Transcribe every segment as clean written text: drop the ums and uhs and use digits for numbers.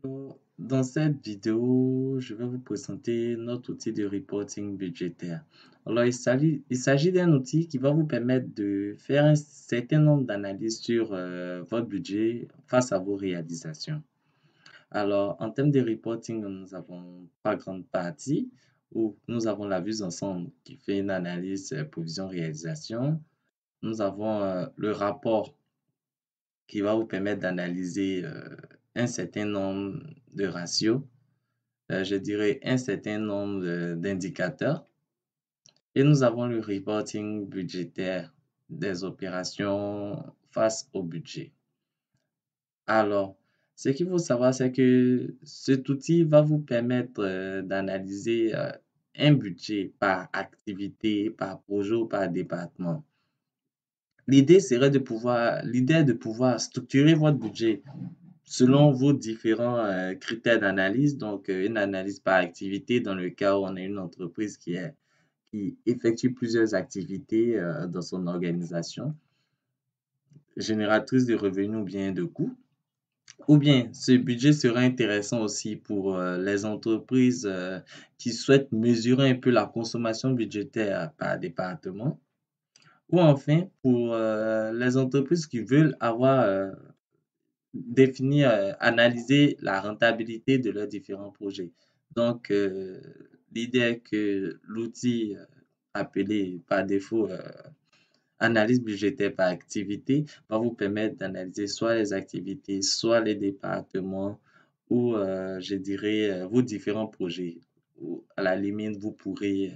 Alors, dans cette vidéo, je vais vous présenter notre outil de reporting budgétaire. Alors, il s'agit d'un outil qui va vous permettre de faire un certain nombre d'analyses sur votre budget face à vos réalisations. Alors, en termes de reporting, nous avons trois grandes parties où nous avons la vue d'ensemble qui fait une analyse provision-réalisation. Nous avons le rapport qui va vous permettre d'analyser un certain nombre de ratios, je dirais un certain nombre d'indicateurs. Et nous avons le reporting budgétaire des opérations face au budget. Alors, ce qu'il faut savoir, c'est que cet outil va vous permettre d'analyser un budget par activité, par projet ou par département. L'idée est de pouvoir structurer votre budget selon vos différents critères d'analyse, donc une analyse par activité dans le cas où on a une entreprise qui effectue plusieurs activités dans son organisation, génératrice de revenus ou bien de coûts. Ou bien ce budget sera intéressant aussi pour les entreprises qui souhaitent mesurer un peu la consommation budgétaire par département. Ou enfin pour les entreprises qui veulent avoir définir, analyser la rentabilité de leurs différents projets. Donc, l'idée est que l'outil appelé par défaut analyse budgétaire par activité va vous permettre d'analyser soit les activités, soit les départements ou je dirais vos différents projets. Ou à la limite, vous pourrez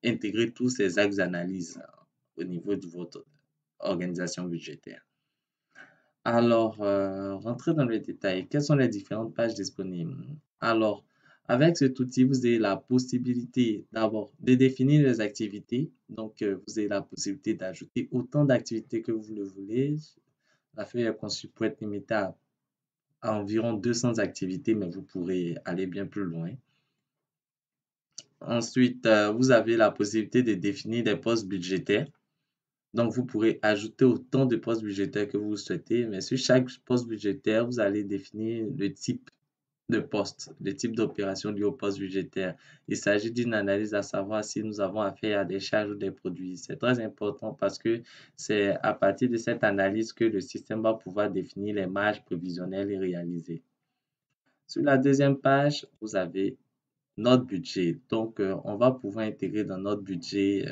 intégrer tous ces axes d'analyse au niveau de votre organisation budgétaire. Alors, rentrer dans le détail, quelles sont les différentes pages disponibles? Alors, avec cet outil, vous avez la possibilité d'abord de définir les activités. Donc, vous avez la possibilité d'ajouter autant d'activités que vous le voulez. La feuille est conçue pour être limitée à environ 200 activités, mais vous pourrez aller bien plus loin. Ensuite, vous avez la possibilité de définir des postes budgétaires. Donc, vous pourrez ajouter autant de postes budgétaires que vous souhaitez, mais sur chaque poste budgétaire, vous allez définir le type de poste, le type d'opération liée au poste budgétaire. Il s'agit d'une analyse à savoir si nous avons affaire à des charges ou des produits. C'est très important parce que c'est à partir de cette analyse que le système va pouvoir définir les marges prévisionnelles et réalisées. Sur la deuxième page, vous avez notre budget. Donc, on va pouvoir intégrer dans notre budget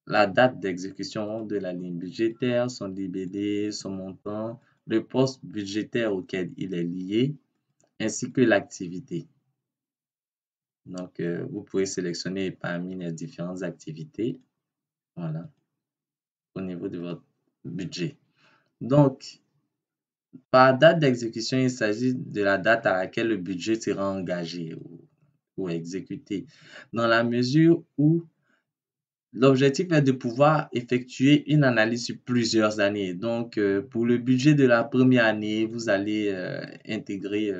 la date d'exécution de la ligne budgétaire, son libellé, son montant, le poste budgétaire auquel il est lié, ainsi que l'activité. Donc, vous pouvez sélectionner parmi les différentes activités, voilà, au niveau de votre budget. Donc, par date d'exécution, il s'agit de la date à laquelle le budget sera engagé ou exécuté, dans la mesure où l'objectif est de pouvoir effectuer une analyse sur plusieurs années. Donc, pour le budget de la première année, vous allez intégrer,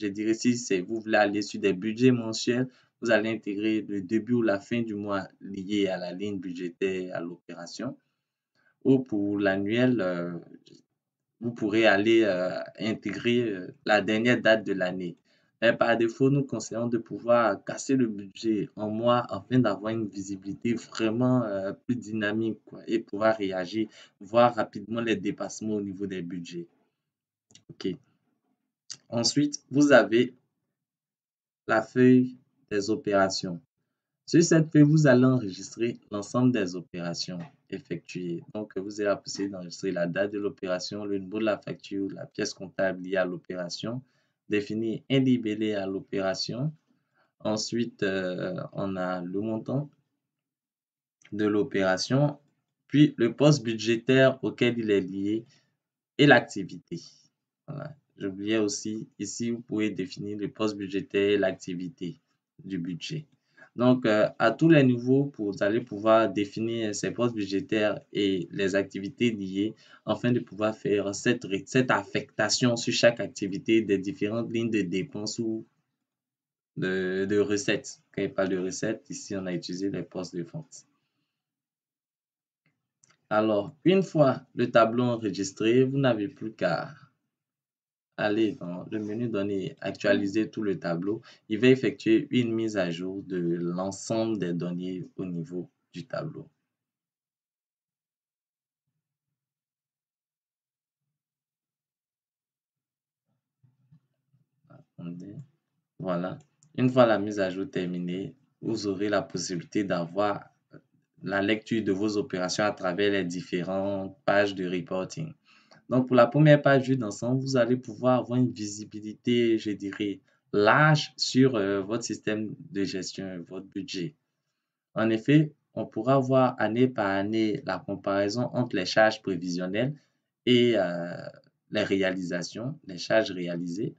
je dirais, si vous voulez aller sur des budgets mensuels, vous allez intégrer le début ou la fin du mois lié à la ligne budgétaire, à l'opération. Ou pour l'annuel, vous pourrez aller intégrer la dernière date de l'année. Mais par défaut, nous conseillons de pouvoir casser le budget en mois afin d'avoir une visibilité vraiment plus dynamique quoi, et pouvoir réagir, voir rapidement les dépassements au niveau des budgets. OK. Ensuite, vous avez la feuille des opérations. Sur cette feuille, vous allez enregistrer l'ensemble des opérations effectuées. Donc, vous avez la possibilité d'enregistrer la date de l'opération, le numéro de la facture, la pièce comptable liée à l'opération, définir un libellé à l'opération. Ensuite, on a le montant de l'opération, puis le poste budgétaire auquel il est lié et l'activité. Voilà. J'oubliais aussi, ici, vous pouvez définir le poste budgétaire et l'activité du budget. Donc, à tous les niveaux, vous allez pouvoir définir ces postes budgétaires et les activités liées afin de pouvoir faire cette affectation sur chaque activité des différentes lignes de dépenses ou de recettes. Quand il parle de recettes, ici, on a utilisé les postes de vente. Alors, une fois le tableau enregistré, vous n'avez plus qu'à aller dans le menu données, actualiser tout le tableau, il va effectuer une mise à jour de l'ensemble des données au niveau du tableau. Voilà. Une fois la mise à jour terminée, vous aurez la possibilité d'avoir la lecture de vos opérations à travers les différentes pages de reporting. Donc, pour la première page vue d'ensemble, vous allez pouvoir avoir une visibilité, je dirais, large sur votre système de gestion, votre budget. En effet, on pourra voir année par année la comparaison entre les charges prévisionnelles et les réalisations, les charges réalisées.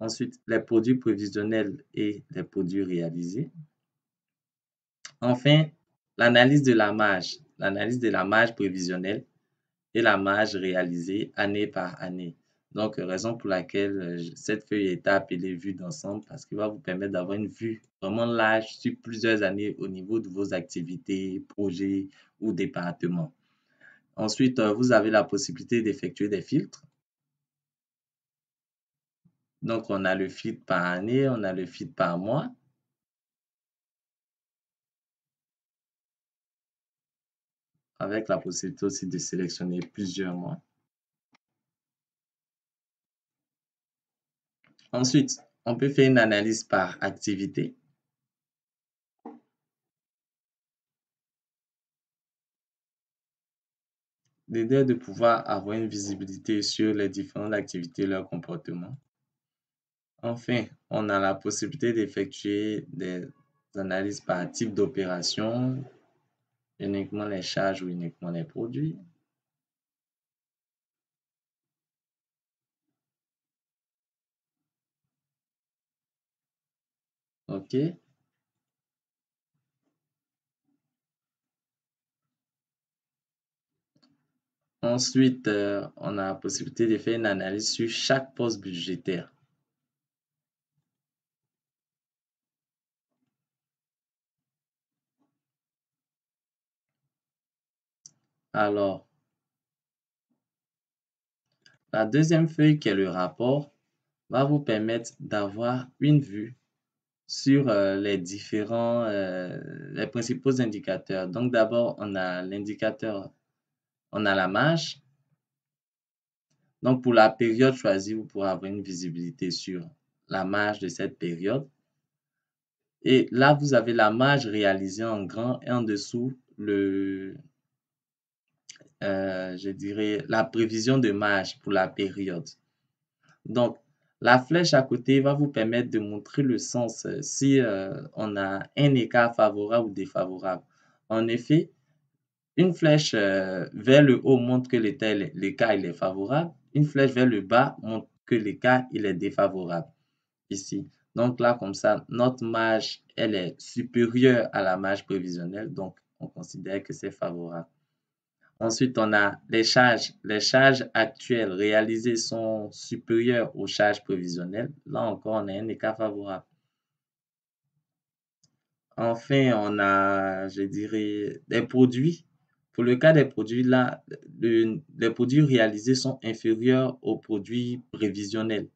Ensuite, les produits prévisionnels et les produits réalisés. Enfin, l'analyse de la marge prévisionnelle et la marge réalisée année par année. Donc, raison pour laquelle cette feuille est appelée vue d'ensemble parce qu'il va vous permettre d'avoir une vue vraiment large sur plusieurs années au niveau de vos activités, projets ou départements. Ensuite, vous avez la possibilité d'effectuer des filtres. Donc, on a le filtre par année, on a le filtre par mois. Avec la possibilité aussi de sélectionner plusieurs mois. Ensuite, on peut faire une analyse par activité. L'idée de pouvoir avoir une visibilité sur les différentes activités et leur comportement. Enfin, on a la possibilité d'effectuer des analyses par type d'opération, uniquement les charges ou uniquement les produits. OK. Ensuite, on a la possibilité de faire une analyse sur chaque poste budgétaire. Alors, la deuxième feuille qui est le rapport va vous permettre d'avoir une vue sur les principaux indicateurs. Donc, d'abord, on a l'indicateur, on a la marge. Donc, pour la période choisie, vous pourrez avoir une visibilité sur la marge de cette période. Et là, vous avez la marge réalisée en grand et en dessous, je dirais, la prévision de marge pour la période. Donc, la flèche à côté va vous permettre de montrer le sens si on a un écart favorable ou défavorable. En effet, une flèche vers le haut montre que l'écart il est favorable. Une flèche vers le bas montre que l'écart il est défavorable ici. Donc là, comme ça, notre marge, elle est supérieure à la marge prévisionnelle. Donc, on considère que c'est favorable. Ensuite, on a les charges. Les charges actuelles réalisées sont supérieures aux charges prévisionnelles. Là encore, on a un écart favorable. Enfin, on a, je dirais, des produits. Pour le cas des produits, là, les produits réalisés sont inférieurs aux produits prévisionnels.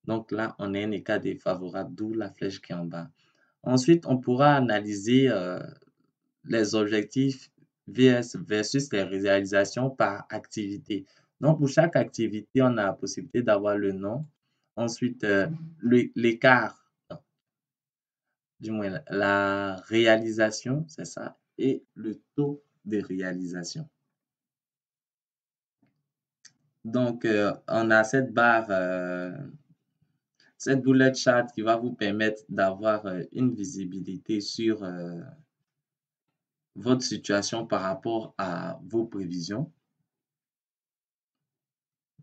Donc là, on a un écart défavorable, d'où la flèche qui est en bas. Ensuite, on pourra analyser les objectifs versus les réalisations par activité. Donc, pour chaque activité, on a la possibilité d'avoir le nom. Ensuite, l'écart, du moins la réalisation, c'est ça, et le taux de réalisation. Donc, on a cette barre, cette bullet chart qui va vous permettre d'avoir une visibilité sur votre situation par rapport à vos prévisions.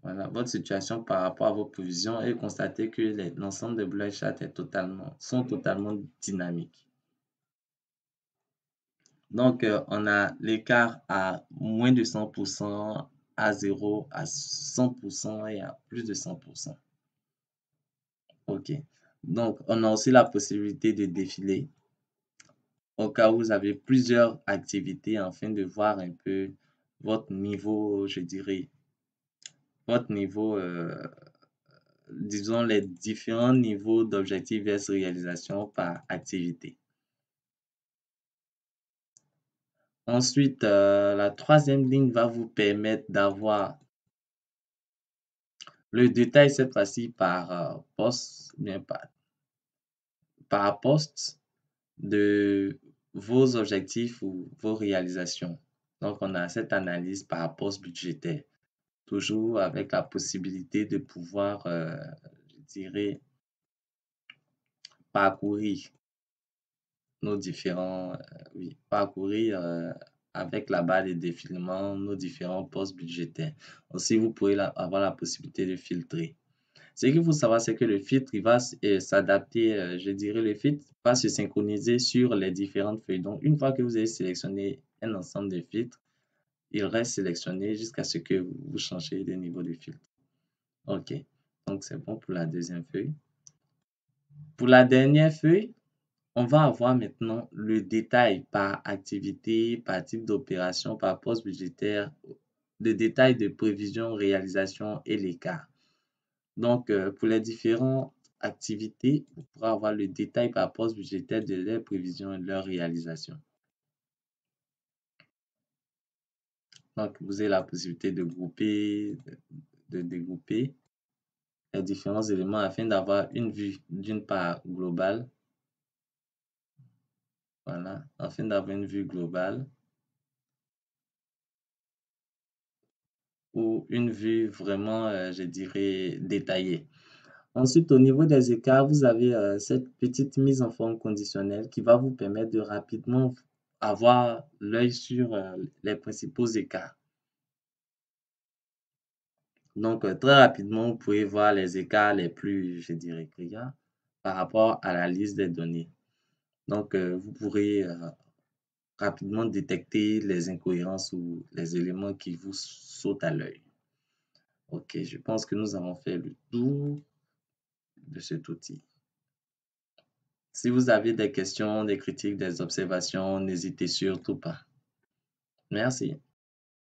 Voilà, votre situation par rapport à vos prévisions et constatez que l'ensemble des bullet charts sont totalement dynamiques. Donc, on a l'écart à moins de 100%, à 0, à 100% et à plus de 100%. OK. Donc, on a aussi la possibilité de défiler au cas où vous avez plusieurs activités afin de voir un peu votre niveau, je dirais, votre niveau disons, les différents niveaux d'objectifs vers réalisation par activité. Ensuite, la troisième ligne va vous permettre d'avoir le détail cette fois-ci par poste, bien par poste de vos objectifs ou vos réalisations. Donc, on a cette analyse par poste budgétaire, toujours avec la possibilité de pouvoir, je dirais, parcourir nos différents, oui, parcourir avec la barre de défilement nos différents postes budgétaires. Aussi, vous pouvez avoir la possibilité de filtrer. Ce qu'il faut savoir, c'est que le filtre, il va s'adapter, je dirais, le filtre va se synchroniser sur les différentes feuilles. Donc, une fois que vous avez sélectionné un ensemble de filtres, il reste sélectionné jusqu'à ce que vous changez de niveau de filtre. OK. Donc, c'est bon pour la deuxième feuille. Pour la dernière feuille, on va avoir maintenant le détail par activité, par type d'opération, par poste budgétaire, le détail de prévision, réalisation et l'écart. Donc, pour les différentes activités, vous pourrez avoir le détail par poste budgétaire de leurs prévisions et de leur réalisation. Donc, vous avez la possibilité de grouper, de dégrouper les différents éléments afin d'avoir une vue d'une part globale. Voilà, afin d'avoir une vue globale ou une vue vraiment, je dirais, détaillée. Ensuite, au niveau des écarts, vous avez cette petite mise en forme conditionnelle qui va vous permettre de rapidement avoir l'œil sur les principaux écarts. Donc, très rapidement, vous pouvez voir les écarts les plus, je dirais, criants par rapport à la liste des données. Donc, vous pourrez rapidement détecter les incohérences ou les éléments qui vous sautent à l'œil. OK, je pense que nous avons fait le tour de cet outil. Si vous avez des questions, des critiques, des observations, n'hésitez surtout pas. Merci.